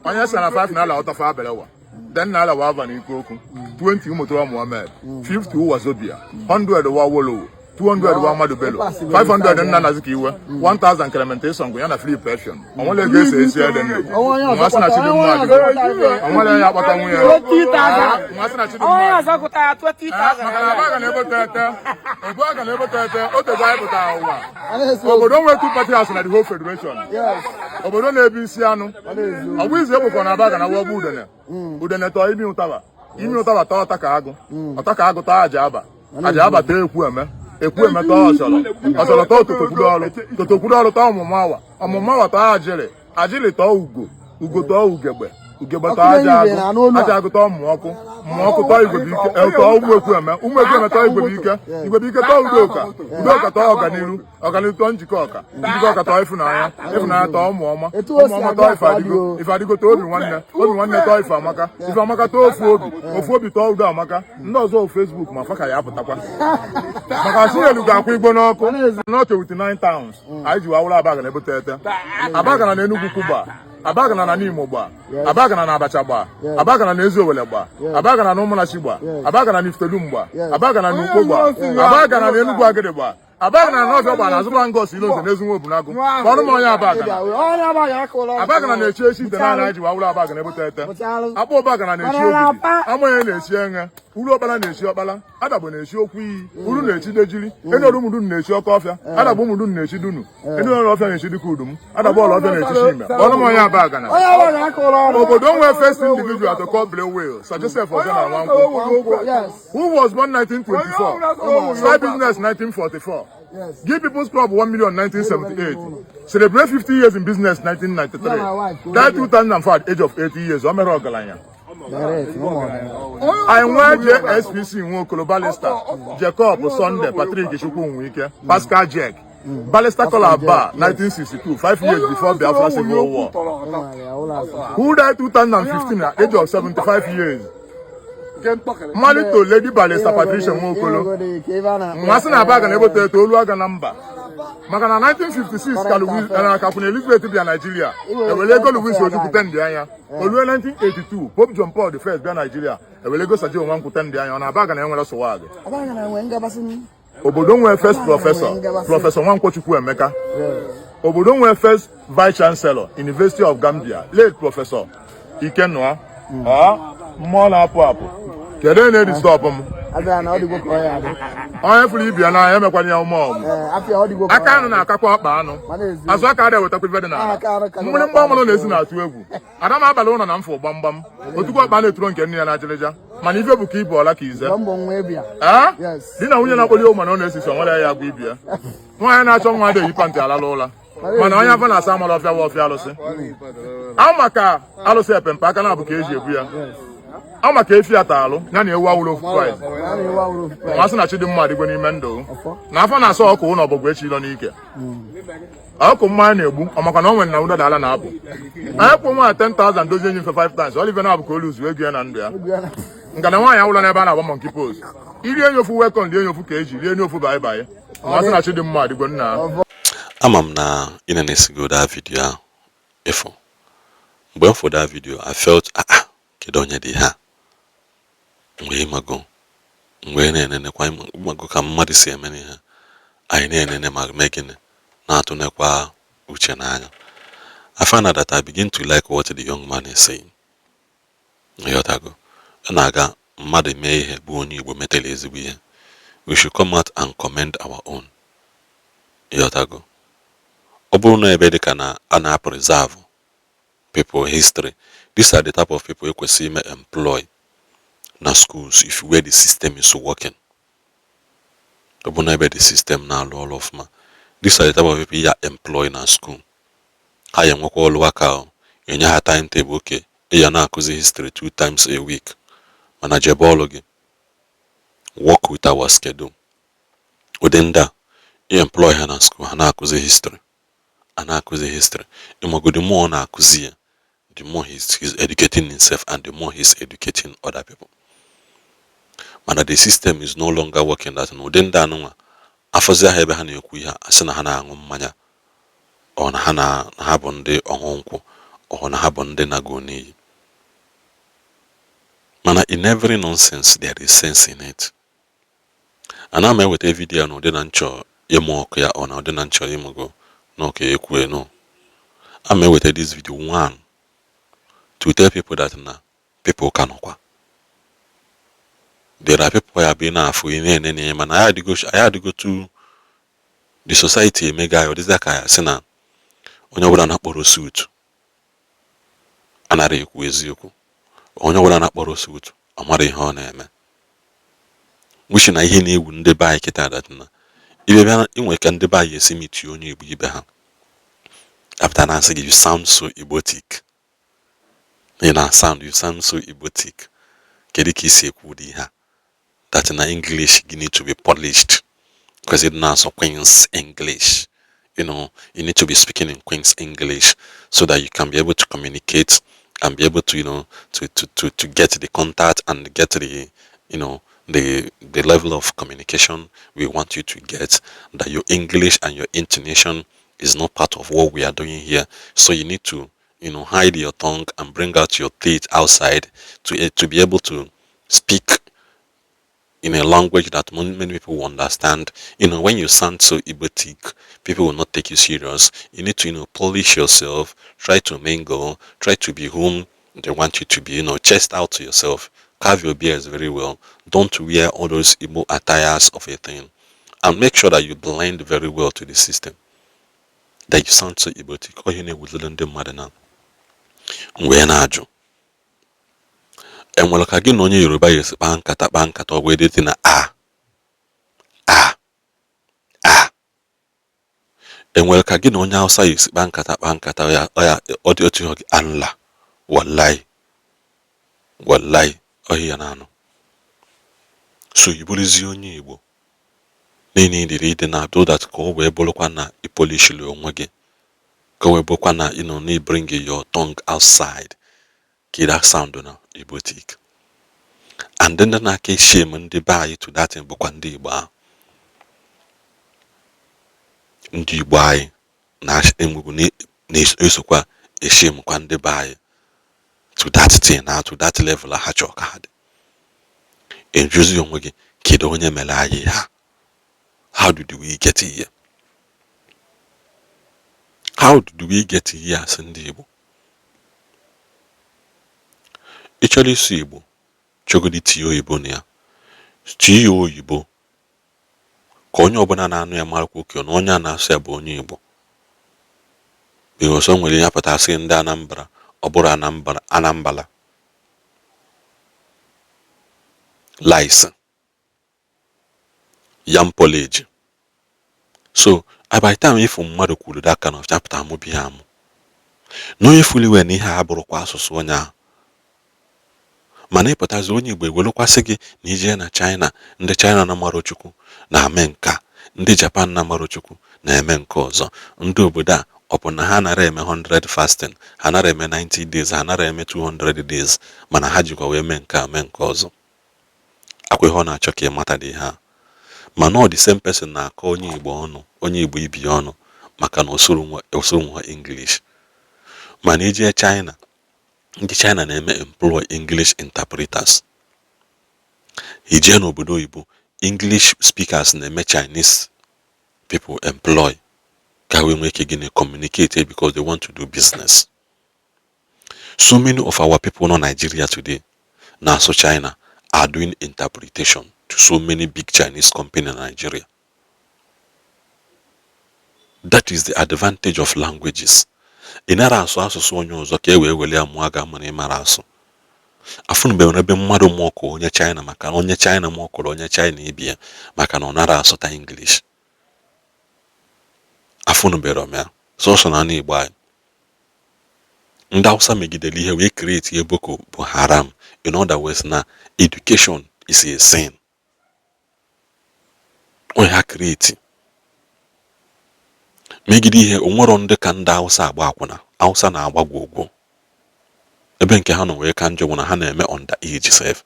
onye sana 5 na ala ọtọfa abelewa then na ala wa ava na ikoku 20 ụmụtọrọ Muhammad 50 Wazobia 100 wa Wolowo 200 wa Amadu Bello 500 nna naziki iwe 1000 Clementation gụ ya na free pension onwele ego esi esi ede nne nmasị na chidi mmadụ onwele ya akpata nwunye nmasị na chidi mmadụ maka na abaga na-ebote ete otego anyị pụtara ụwa obodo nwee 2 party house na the whole federation obodo na-ebi isi anụ ọ bụ izu egbukọ na abaga na wọgbu udene tọọ imi ụtaba tọọ ọta ka agụ tọọ aja aba tọọ ekwu eme tọọ ọsọrọ tọọ totokwuru ọrụ tọọ ọmụmụ awa tọọ ajịrị tọọ ugo tọọ ugegbe tọọ aja agụ tọọ mmụọ ọkụ tọọ igwebike tọọ ụmụ ekwu eme tọọ igwebike tọọ udoka tọọ ọganiru tọọ njikọ ọka tọọ ịfụnanya tọọ ụmụọma tọọ ife adịgo tọọ obi nwanne tọọ ife amaka tọọ ofu obi tọọ udo amaka ndị ọzọ Facebook ma fa ka ya apụtakwa maka asị elu ga-akwụ igbo n'ọkụ n'oke with 9 towns anyị ji wawụrụ Abaga na ebote ete Abaga na Enugu kwụgba Abaga na n'Imo gba Abaga na Abacha gba Abaga na Eziowele gba Abaga na Ụmụnachi gba Abaga na Niftelum gba Abaga na N'Ukpo gba Abaga na Enugu Agede gba Abaga na N'Ọfịa gba na azụba ngos iloze n'Ezinwe Obunagu kpọrọ m onye Abaga na na-echi echi ite naanị anyị ji wawụrụ Abaga na ebote ete akpọ Abaga na na-echi ogidi amanye na-echi enwe uru ọkpala na-echi ọkpala adagbo na-echi okwu iyi uru na-echi dejiri enoro ụmụdunu na-echi ọkọ ọfịa adagbo ụmụdunu na-echi dunu enoro ọfịa na-echi dịka udum adagbo ọla ọfịa na-echi shime kpọrọ m onye Abaga na obodo nwee first individual to call Blair Whale Sir Joseph Ozena Nwankwo who was born 1924 start business 1944 Give People's Club 1 million 1978. Celebrate 50 years in business 1993. Died 2004 at age of 80 years. Omero Galanya. I went JSPC Nwokolo Ballester. Jacob Sunday Patrick Ishukwu Pascal Jack. Ballester Collar Bar 1962, 5 years before Biafra Civil War. Who died 2015 at age of 75 years. Married to Lady Ballester Patricia Nwokolo. Mwasi na Abaga na ebote eto Oluwaga na mba. Maka na 1956 ka Queen Elizabeth bịa Nigeria. Ewelego Louis Ojukwu ndị anya. Oluwe 1982 Pope John Paul I bịa Nigeria. Ewelego Sajo Nwankwo ndị anya. Na Abaga na enwere swag. Abaga na enwe ngabasị. Obodo nwere first Professor Nwankwo Chukwuemeka. Obodo nwere first Vice Chancellor University of Gambia late Professor Ikenua. Mmụọ na-apụ apụ kedu na edi stop m onye fụrụ ibia na ya emekwana ya ụmụ aka anụ na-akakwa ọkpa anụ azụ aka ada ewetakwa ife dị na mmiri mgba ọmụlụ na-esi na-atụ egwu ada m abalị ụlọ na mfụ gbamgbam otukwu ọkpa na-eturo nke nne ya na ajịrịja mana ife bụ ka ibu ọla ka ize di na nwunye na-akpọli ụma na ọ na-esisi onwere ya agwa ibia nwaanyị na-achọ nwa adịghị pantị alala ụla mana onye afọ na-asa amara ọfịa wa ọfịa alụsị ahụ maka alụsị epempe aka na-abụ ka eji ebu ya ọ maka efi atalụ ya na ewu awụrụ ofu prize masị na chidi mmadụ igwe n'ime ndụ na afọ na-asọ ọkụ ụlọ ọbọgwụ echi ilo n'ike ọkụ mmanya na-egbu ọmaka na ọ nwere na ụda dala na-apụ anyị kwụ nwa 10,000 dozie enyi mfe 5 times Oliver na-abụ ka olu zuo ego ya na ndụ ya nka na nwaanyị awụla n'ebe a na-agba monkey pose iri enyi ofu wekọn rie enyi ofu ka eji rie enyi ofu baịbaị masị na chidi mmadụ igwe nna ama m na ị na-esigo that video ahụ ifo mgbe m fụ that video I felt kedu onye dị ha mgbe ịmago mgbe na-enenekwa ịmago ka mmadụ si eme ihe anyị na-enene ma mee gịnị na-atụnekwa uche n'anya I found out that I begin to like what the young man is saying. Yotago na-aga mmadụ mee ihe bụ onye Igbo metela ezigbo ihe we should come out and commend our own. Yotago ọ bụrụ na ebe dị ka na a na-preserve people history, these are the type of people ekwesị ime employ na schools if where the system is working. Ọ bụrụ na ebe the system na-alụ ọrụ ọfụma, these are the type of people ya employ na school. Ha ya nwekwa ọrụ aka enye ha timetable okay ya na-akụzi history 2 times a week mana jebe ọrụ gị work with our schedule. Within that, you employ her na school ha na-akụzi history. The more na-akụzi, the more he's educating himself and the more he's educating other people. But the system is no longer working that no. Then that no, afozi ha ebe ha na-ekwu ihe asị na ha na-aṅụ mmanya ọ na ha na ha bụ ndị ọṅụnkwụ or na ha bụ ndị na-go n'iyi. Mana in every nonsense there is sense in it. Ana m eweta video na ụdị na nchọ ịmụ ọkụ ya ọ na ụdị na nchọ ịmụgo n'ọkụ ekwue no. I'm eweta this video one to tell people that na people kanokwa. There are people who have been afu in man. I had to go to the society mega or this that I sena onye ọbụla na-akpọrọ suit anara ekwu eziokwu. Onye ọbụla na-akpọrọ suit amara ihe ọ na-eme. Wishi na ihe na-ewu ndị be anyị kịta dat na ibe bịa inwe ka ndị be anyị esi miti onye Igbo ibe ha. After na say you sound so Igbotic. You sound so Igbotic. Kedu ka isi ekwu dị ha? That in English you need to be polished because it now so Queen's English. You know, you need to be speaking in Queen's English so that you can be able to communicate and be able to, you know, to get the contact and get the, you know, the level of communication we want you to get. That your English and your intonation is not part of what we are doing here. So you need to, you know, hide your tongue and bring out your teeth outside to be able to speak in a language that many people will understand. You know, when you sound so Igbotic, people will not take you serious. You need to, you know, polish yourself, try to mingle, try to be whom they want you to be, you know, chest out to yourself, carve your beards very well. Don't wear all those Igbo attires of a thing. And make sure that you blend very well to the system. That you sound so Igbotic. All you need with the mother now. Enwere ka gị na onye Yoruba yesi kpaa nkata wee dị na enwere ka gị na onye Hausa yesi kpaa nkata ya ọ dị otu gị anla wallahi ohi na anụ. So iburizi onye Igbo nini dịrị ịdị na do that ka o wee bụrụkwa na ipolishili onwe gị ka o wee bụrụkwa na you know na bring your tongue outside. That sound na Igbotic. And then na ke shame ndị be anyị to that bụkwa ndị Igbo ahụ. Ndị Igbo anyị na-esokwa eshame kwa ndị be anyị to that thing na to that level ha chọọ ka ha dị. Enjuzi onwe gị kedu onye mere anyị ha? How did we get here? How did we get here as ndị Igbo? Ịchọrọ isi Igbo chọgodi tie oyibo na ya tie oyibo ka onye ọbụla na-anụ ya mara oke na onye a na-asụ ya bụ onye Igbo. Because o nwere ya pụtasị ndị Anambra ọ bụrụ Anambra lice yam college. So by the time if mmadụ kwuru that kind of chapter amụbi ha amụ na onye fuliwe na ihe a bụrụkwa asụsụ onye ahụ. Mana ịpụtazi onye Igbo ewelukwasị gị na ije na China, ndị China na Marochukwu na-eme nka, ndị Japan na Marochukwu na-eme nke ọzọ. Ndị obodo a ọ bụ na ha nara eme 100 fasting, ha nara eme 90 days, ha nara eme 200 days, mana ha jikwa wee mee nke ọzọ. Akwa ihe ọ na-achọ ka ịmata dị ha. Mana ọ the same person na-akọ onye Igbo ọnụ, onye Igbo ibi ọnụ maka na osoro nwa English. Mana ije China, ndị China na-eme employ English interpreters. Ije n'obodo oyibo, English speakers na-eme Chinese people employ ka we nwee ike gịnị communicate because they want to do business. So many of our people in Nigeria today, now so China, are doing interpretation to so many big Chinese companies in Nigeria. That is the advantage of languages. Inara asụ asụsụ onye ọzọ ka e wee wele amụ aga amụrụ ịmara asụ. Afụnụ mgbe ebe mmadụ mụọkụ onye China maka na onye China mụọkụrụ onye China ibia maka na ọ nara asụta English. Afụnụ bere ọmịa sọsọ na Igbo anyị. Ndị Hausa megidere ihe wee create ihe Boko Haram. In other words, na education is a sin. Onye ha create megide ihe onwero ndị ka ndị Hausa agba akwụna. Hausa na-agba gwogwo ebe nke ha nọ wee ka njọ na ha na-eme under age self.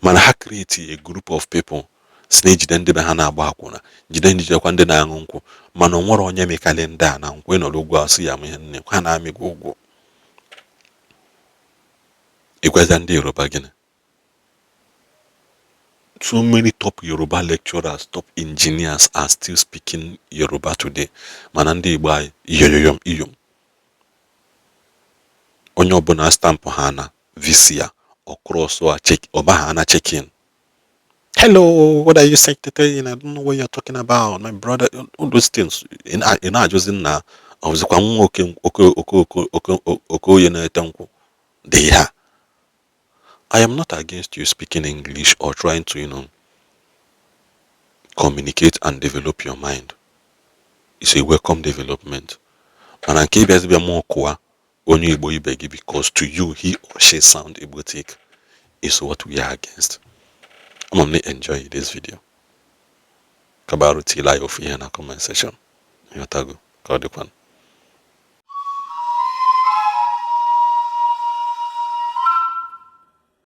Mana ha create a group of people si na ejide ndị be ha na-agba akwụna jide njidekwa ndị na-aṅụ nkwụ mana o nwere onye mekarị ndị a na nkwụ ịnọrọ ugwu asị ya ma ihe nne ha na-amịgwa ụgwọ ịgwaza ndị Yoruba gịnị so many top Yoruba lecturers, top engineers are still speaking Yoruba today. Mana ndị Igbo anyị iyom onye ọbụla stamp ha na visa or cross or check or ha na check in. Hello, what are you saying today? I don't know what you're talking about, my brother. All those things. Just in now. I was I am not against you speaking English or trying to, communicate and develop your mind. It's a welcome development. And I keep as more kwa only Igbo ibegi because to you he or she sound Igbotic is what we are against. I'm only enjoy this video. Kabaru Tila of here in the comment section. Yotago. Call the one.